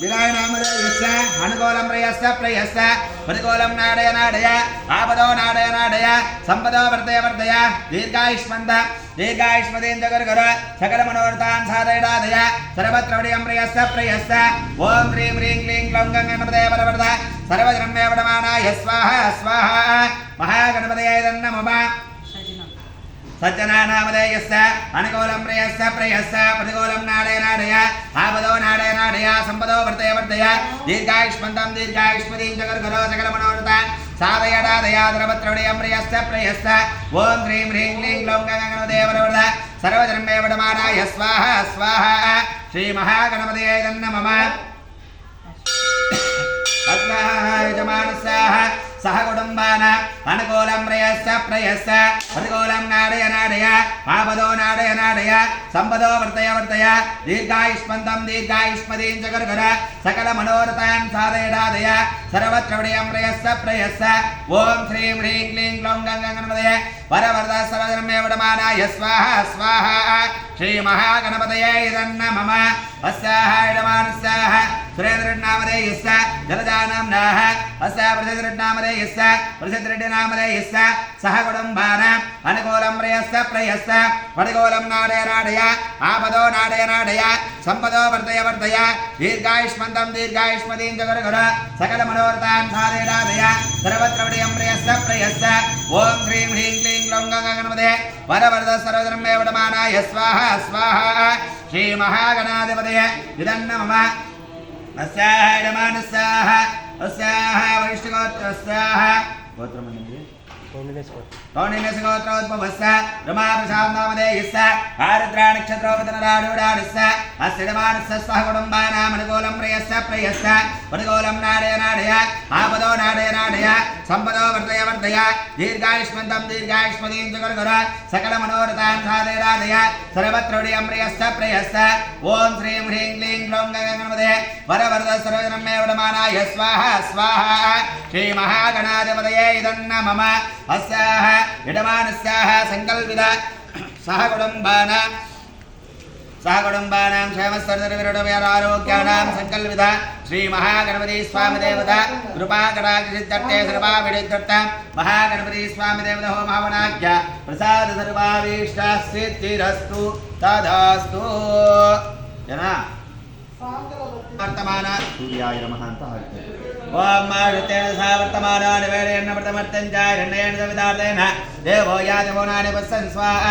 विरायनामदेयस्य अनुकूलं प्रयस्य प्रतिकूलं नाडय आपदो नाडय संपदो वर्धय दीर्घायुष्मदेन्द्र सकल मनोरथान् साधय सर्वत्र विजयं प्रयस्य ओं ह्रीं ह्रीं क्लीं क्लौं गणपतये वरवरद सर्वजन्मे वडमानाय स्वाहा स्वाहा महागणपतये नमः सज्जनानामदेयस्य अनुकूलं प्रयस्य प्रतिकूलं नाडय आपदो नाडय संपदो वर्धय दीर्घायुष्मन्तं दीर्घायुष्मदीं जगर्गरो सकल मनोरथान् साधय सर्वत्र विजयं प्रयस्य ओं ह्रीं ह्रीं क्लीं क्लौं गणपतये वरवरद सर्वजन्मे वडमानाय स्वाहा स्वाहा श्री महागणपतये नमः यजमानस्याः सह कुटुम्बान अनुकूलं प्रयस्य प्रतिकूलं नाडय आपदो नाडय संपदो वर्धय दीर्घायुष्मन्तं दीर्घायुष्मदीं जगर्गर सकल मनोरथान् साधय सर्वत्र विजयं प्रयस्य ओं श्रीं ह्रीं क्लीं क्लौं गणपतये वरवरद सर्वजन्मे वडमानाय स्वाहा स्वाहा श्री महागणपतये नमः अस्याः यजमानस्याः सुरेन्द्रनामधेयस्य जलजानाम्नाः अस्याः प्रसिद्धनामधेयस्य प्रसिद्धनामधेयस्य सह कुटुम्बान अनुकूलं प्रयस्य प्रतिकूलं नाडय आपदो नाडय संपदो वर्धय दीर्घायुष्मन्तं दीर्घायुष्मदीं जगर्गर सकल मनोरथान् साधय सर्वत्र विजयं प्रयस्य ओं ह्रीं ह्रीं क्लीं क्लौं गणपतये वरवरद सर्वजन्मे वडमानाय स्वाहा स्वाहा श्री महागणाधिपतये नमः अस्याः यजमानस्याः अस्याः वैष्णवोत्रस्याः गोत्रमन्यते कौण्डिन्यस्यगोत्रोद्भवस्य रमाप्रसादनामधेयस्य आरुद्रा नक्षत्रोपतनराडूढाडस्य अस्य यजमानस्य स्वः कुटुम्बानाम् अनुकूलं प्रयस्य प्रतिकूलं नाडय आपदो नाडय संपदो वर्धय दीर्घायुष्मन्तं दीर्घायुष्मदीं जगर्गर सकल मनोरथान् साधय सर्वत्र विजयं प्रयस्य ओं श्रीं ह्रीं क्लीं क्लौं गणपतये वरवरद सर्वजन्मे वडमानाय स्वाहा स्वाहा श्री महागणाधिपतये नमः अस्याः यजमानस्याः संकल्पित सह कुटुम्बानां क्षेमस्वर्धनविरोधव्यारोग्याणां संकल्पित श्री महागणपति स्वामी देवता कृपाकटाक्षसिद्धर्थे सर्वाभिषिद्धर्थ महागणपति स्वामी देवता होमहवनाख्य प्रसाद सर्वाभीष्टसिद्धिरस्तु तदास्तु जना वर्तमान सूर्याय नमः ಅಂತ ಹೇಳ್ತಾರೆ ಓಂ ಮಾರುತೇನ ಸಹ ವರ್ತಮಾನ ನಿವೇದಯನ್ನ ಪ್ರಥಮರ್ತೆಂಜ ಹಿರಣ್ಯೇನ ಸವಿತಾರ್ಥೇನ ದೇವೋ ಯಾದವೋ ನಾನೇ ವಸನ್ ಸ್ವಾಹ